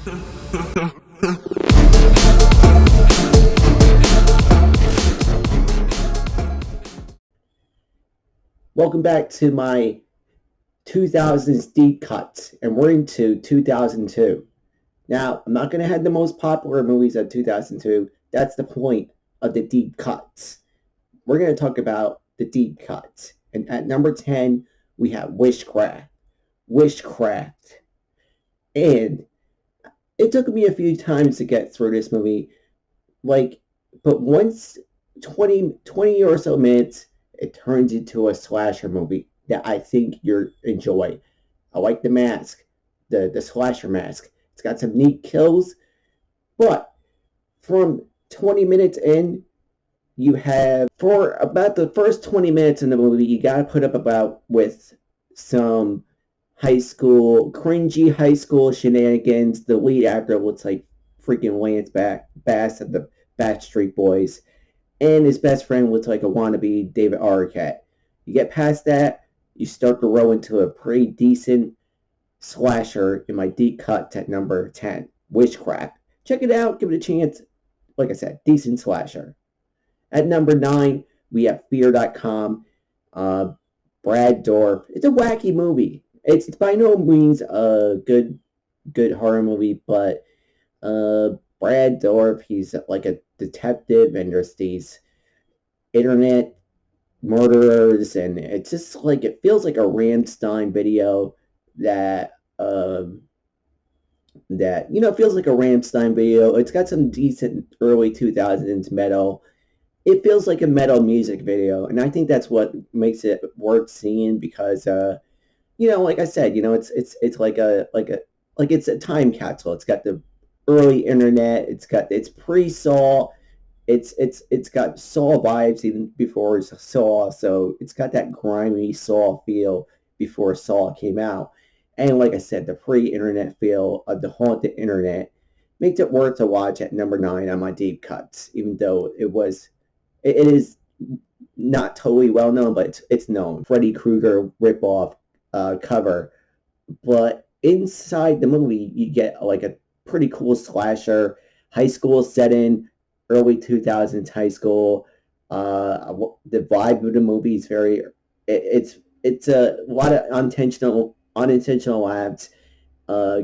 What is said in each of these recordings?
Welcome back to my 2000s deep cuts, and we're into 2002. Now, I'm not going to have the most popular movies of 2002. That's the point of the deep cuts. We're going to talk about the deep cuts. And at number 10, we have Wishcraft. Wishcraft. And it took me a few times to get through this movie. But once 20 or so minutes, it turns into a slasher movie that I think you'll enjoy. I like the mask, the slasher mask. It's got some neat kills, but from 20 minutes in, you have, for about the first 20 minutes in the movie, you got to put up about with some cringy high school shenanigans. The lead actor looks like freaking Lance Bass of the Backstreet Boys, and his best friend looks like a wannabe David Arquette. You get past that, you start to roll into a pretty decent slasher in my deep cut at number 10, Wishcraft. Check it out, give it a chance. Like I said, decent slasher. At number 9, we have FeardotCom, Brad Dourif. It's a wacky movie. It's by no means a good horror movie, but Brad Dourif, he's like a detective, and there's these internet murderers, and it's just like, it feels like a Rammstein video that feels like a Rammstein video. It's got some decent early 2000s metal. It feels like a metal music video, and I think that's what makes it worth seeing, because like I said, it's like it's a time capsule. It's got the early internet. It's pre-Saw. It's got Saw vibes even before Saw. So it's got that grimy Saw feel before Saw came out. And like I said, the pre-internet feel of the haunted internet makes it worth a watch at number 9 on my deep cuts. Even though it is not totally well known, but it's known. Freddy Krueger ripoff cover. But inside the movie, you get like a pretty cool slasher, high school setting, early 2000s high school. The vibe of the movie is it's a lot of unintentional laughs.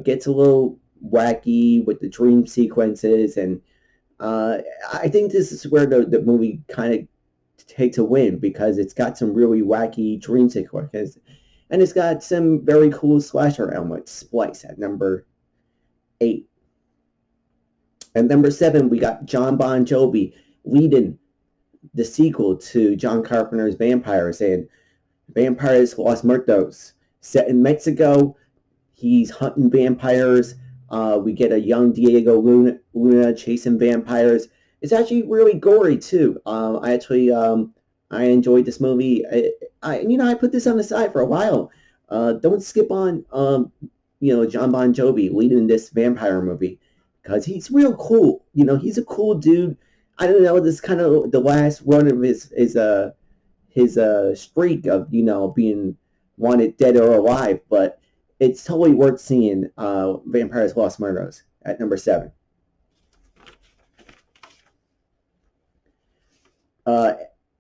Gets a little wacky with the dream sequences, and I think this is where the movie kind of takes a win, because it's got some really wacky dream sequences, and it's got some very cool slasher elements. Spliced at number 8. At number 7, we got Jon Bon Jovi leading the sequel to John Carpenter's Vampires and Vampires Los Muertos. Set in Mexico, he's hunting vampires. We get a young Diego Luna chasing vampires. It's actually really gory too. I enjoyed this movie. I put this on the side for a while. Don't skip on Jon Bon Jovi leading this vampire movie, because he's real cool. He's a cool dude. I don't know, this is kind of the last run of his streak of being wanted dead or alive, but it's totally worth seeing. Vampires Los Muertos at number 7.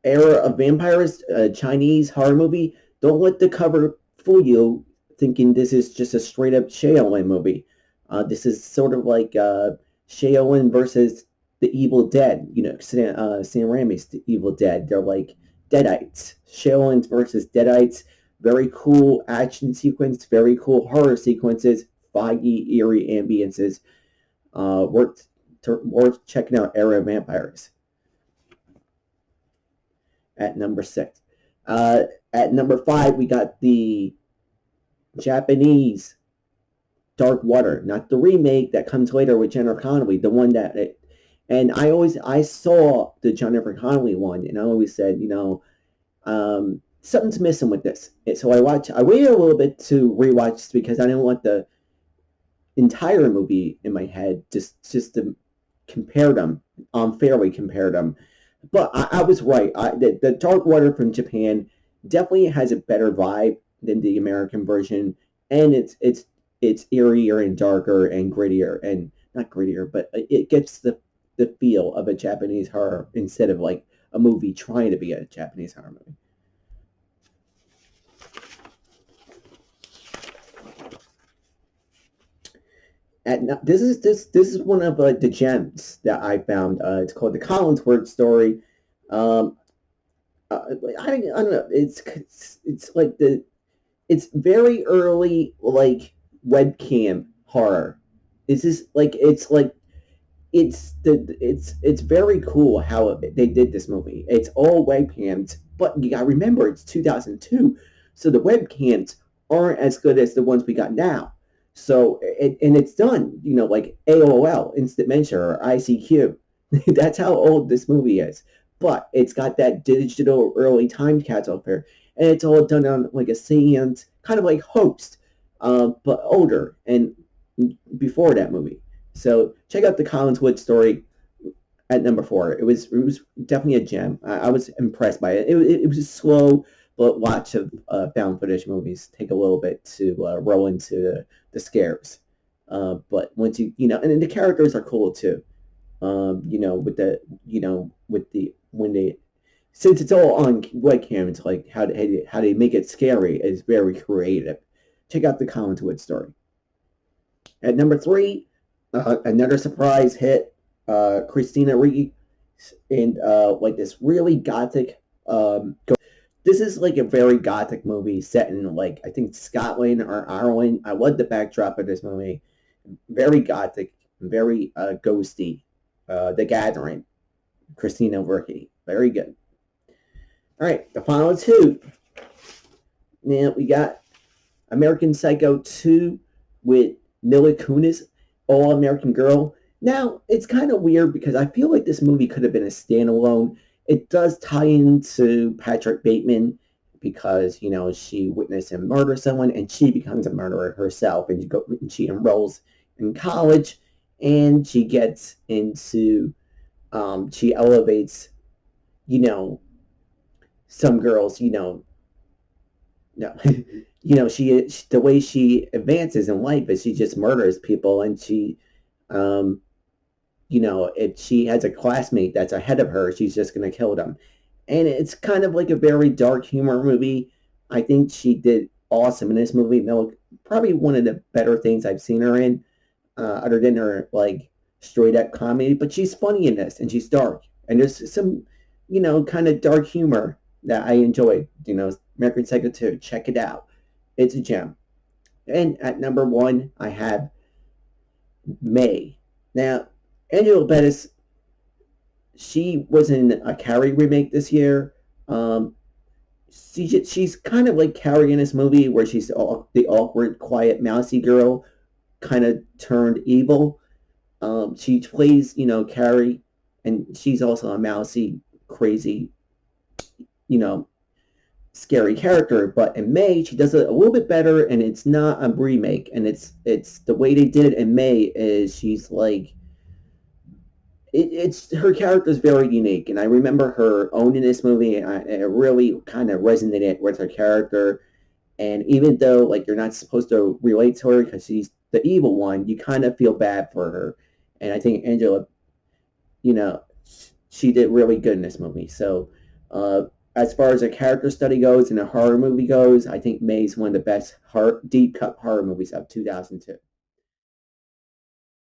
Era of Vampires, Chinese horror movie. Don't let the cover fool you thinking this is just a straight up Shaolin movie. This is sort of like Shaolin versus the Evil Dead. Sam Raimi's The Evil Dead. They're like Deadites. Shaolin versus Deadites. Very cool action sequence. Very cool horror sequences. Foggy, eerie ambiences. Worth checking out. Era of Vampires. At number 6. At number 5, we got the Japanese Dark Water, not the remake that comes later with Jennifer Connelly, the one and I saw the Jennifer Connelly one, and I always said, something's missing with this. And so I waited a little bit to rewatch this, because I didn't want the entire movie in my head, just to compare them, unfairly compare them. But I was right. The Dark Water from Japan definitely has a better vibe than the American version, and it's it's eerier and darker and grittier, and not grittier, but it gets the feel of a Japanese horror instead of like a movie trying to be a Japanese horror movie. This is one of the gems that I found. It's called the Collingswood Story. Um, I don't know. It's like it's very early like webcam horror. It's very cool how they did this movie. It's all webcams, but you gotta remember it's 2002, so the webcams aren't as good as the ones we got now. So and it's done, like AOL, Instant Messenger, or ICQ. That's how old this movie is. But it's got that digital early time capsule there, and it's all done on like a seance, kind of like Host, but older and before that movie. So check out the Collingswood Story at number 4. It was definitely a gem. I was impressed by it. It was a slow but watch of found footage movies take a little bit to roll into the scares. But once and the characters are cool too. With the when they since it's all on webcam, it's like how they make it scary is very creative. Check out the Collingswood Story. At number 3, another surprise hit, Christina Ricci, and like this really gothic. This is like a very gothic movie set in like I think Scotland or Ireland. I love the backdrop of this movie. Very gothic, very ghosty. The Gathering, Christina Ricci, very good. All right, the final 2. Now we got American Psycho 2 with Mila Kunis, All American Girl. Now, it's kind of weird because I feel like this movie could have been a standalone. It does tie into Patrick Bateman because, she witnessed him murder someone and she becomes a murderer herself, and she enrolls in college and she gets into, she elevates, some girls, no, the way she advances in life is she just murders people, and she, um, if she has a classmate that's ahead of her, she's just gonna kill them, and it's kind of like a very dark humor movie. I think she did awesome in this movie. Probably one of the better things I've seen her in, other than her like straight up comedy. But she's funny in this, and she's dark, and there's some, kind of dark humor that I enjoyed. American Psycho 2, check it out. It's a gem. And at number 1, I have May. Now, Angela Bettis, she was in a Carrie remake this year. She's kind of like Carrie in this movie, where she's the awkward, quiet, mousy girl, kind of turned evil. She plays, Carrie, and she's also a mousy, crazy, you know, scary character. But in May, she does it a little bit better, and it's not a remake. And it's the way they did it in May is she's like it's her character is very unique, and I remember her owning this movie. And it really kind of resonated with her character. And even though like you're not supposed to relate to her because she's the evil one, you kind of feel bad for her. And I think Angela, you know, she did really good in this movie. So, as far as a character study goes and a horror movie goes, I think May's one of the best deep cut horror movies of 2002.